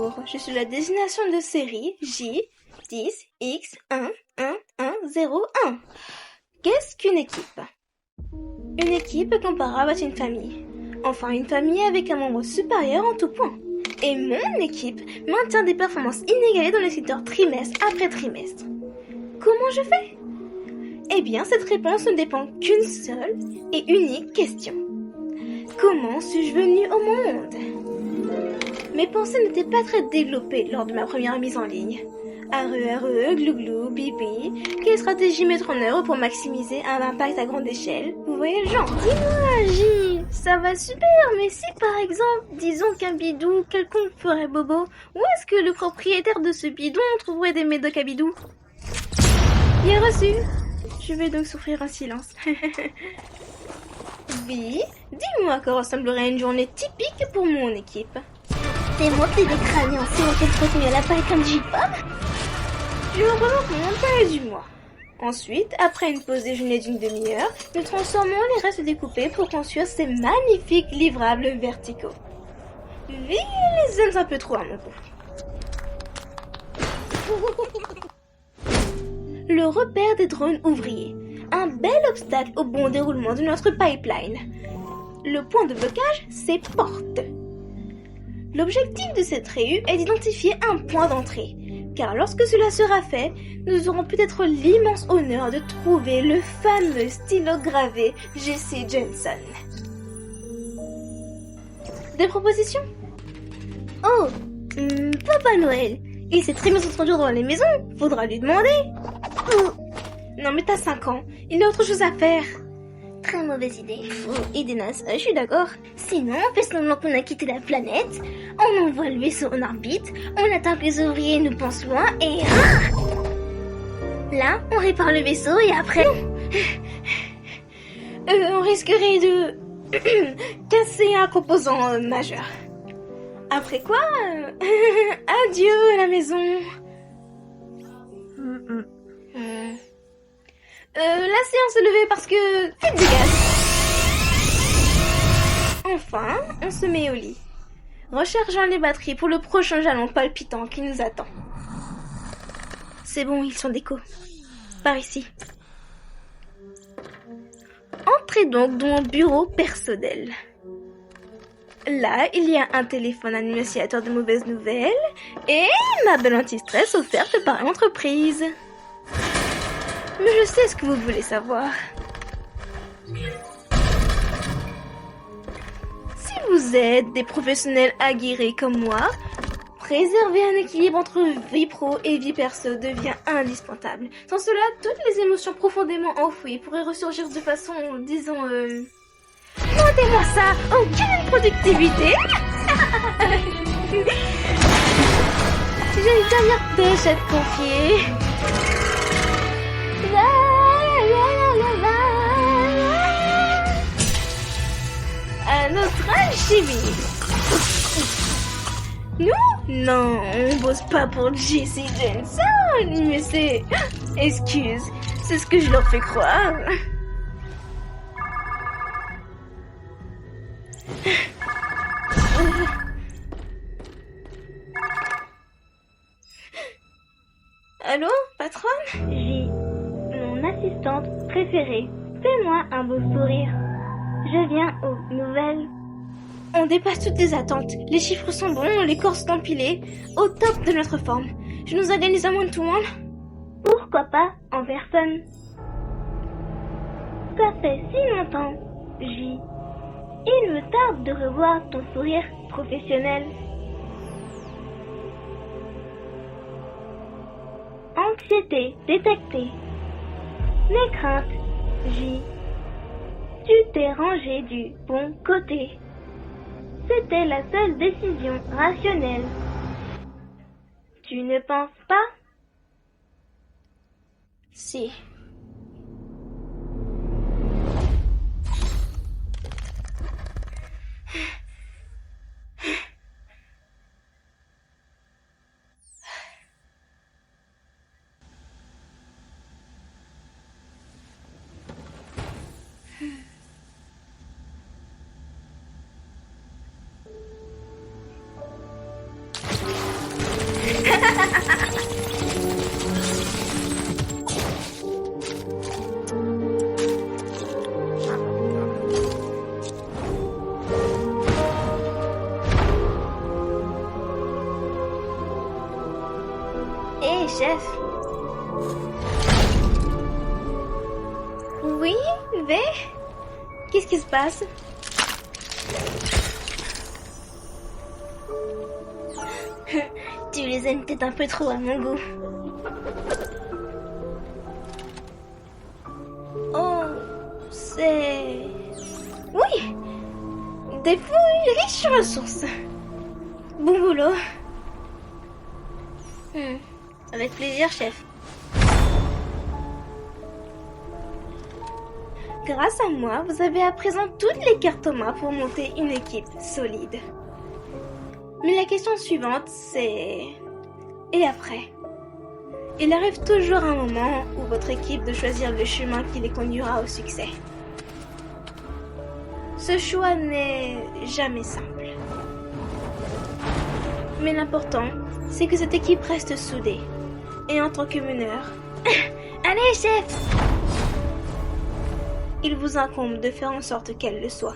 Bonjour, je suis la désignation de série J10X11101. Qu'est-ce qu'une équipe? Une équipe est comparable à une famille. Enfin, une famille avec un membre supérieur en tout point. Et mon équipe maintient des performances inégalées dans le secteur trimestre après trimestre. Comment je fais? Eh bien, cette réponse ne dépend qu'une seule et unique question. Comment suis-je venue au monde? Mes pensées n'étaient pas très développées lors de ma première mise en ligne. RE, glouglou, bibi, quelle stratégie mettre en œuvre pour maximiser un impact à grande échelle? Vous voyez le genre? Dis-moi, J, ça va super, mais si par exemple, disons qu'un bidou quelconque ferait bobo, où est-ce que le propriétaire de ce bidon trouverait des médocs à bidou? Bien reçu. Je vais donc souffrir en silence. Bi, dis-moi à quoi ressemblerait une journée typique pour mon équipe. Démonter des crânes et en sécher le contenu à la paille comme J-Pop. Je vous présente mon emploi du mois. Ensuite, après une pause déjeuner d'une demi-heure, nous transformons les restes découpés pour construire ces magnifiques livrables verticaux. Vi les aime un peu trop à mon goût. Le repère des drones ouvriers. Un bel obstacle au bon déroulement de notre pipeline. Le point de blocage, c'est porte. L'objectif de cette réu est d'identifier un point d'entrée, car lorsque cela sera fait, nous aurons peut-être l'immense honneur de trouver le fameux stylo gravé J.C. Jensen. Des propositions? Oh, Papa Noël, il sait très bien s'introduire dans les maisons, faudra lui demander. Non mais t'as 5 ans, il a autre chose à faire. Très mauvaise idée. Idée naze, je suis d'accord. Sinon, on fait semblant qu'on a quitté la planète, on envoie le vaisseau en orbite, on attend que les ouvriers nous pensent loin et... Là, on répare le vaisseau et après... On risquerait de... casser un composant majeur. Après quoi, adieu à la maison. La séance est levée parce que... fuite de gaz. Enfin, on se met au lit. Rechargeons les batteries pour le prochain jalon palpitant qui nous attend. C'est bon, ils sont déco. Par ici. Entrez donc dans mon bureau personnel. Là, il y a un téléphone annonciateur de mauvaises nouvelles et ma belle anti-stress offerte par l'entreprise. Mais je sais ce que vous voulez savoir. Si vous êtes des professionnels aguerris comme moi, préserver un équilibre entre vie pro et vie perso devient indispensable. Sans cela, toutes les émotions profondément enfouies pourraient ressurgir de façon, disons, Montez-moi ça, aucune productivité. J'ai une dernière pêche à te confier. À notre alchimie. Nous? Non, on bosse pas pour J.C. Jensen, mais c'est... Excuse, c'est ce que je leur fais croire. Allô, patronne? J, mon assistante préférée, fais-moi un beau sourire. Je viens aux nouvelles. On dépasse toutes les attentes. Les chiffres sont bons, les corps sont empilés, au top de notre forme. Je nous organise un one-to-one. Pourquoi pas en personne? Ça fait si longtemps, J. Il me tarde de revoir ton sourire professionnel. Anxiété détectée. Mes craintes, J. Tu t'es rangé du bon côté. C'était la seule décision rationnelle. Tu ne penses pas? Si. chef. Oui, V? Qu'est-ce qui se passe? Tu les aimes peut-être un peu trop à mon goût. Oh, c'est... Oui! Des fouilles riches en ressources. Bon boulot. Avec plaisir, chef. Grâce à moi, vous avez à présent toutes les cartes en main pour monter une équipe solide. Mais la question suivante, c'est... Et après? Il arrive toujours un moment où votre équipe doit choisir le chemin qui les conduira au succès. Ce choix n'est jamais simple. Mais l'important, c'est que cette équipe reste soudée. Et en tant que meneur... Allez, chef! il vous incombe de faire en sorte qu'elle le soit.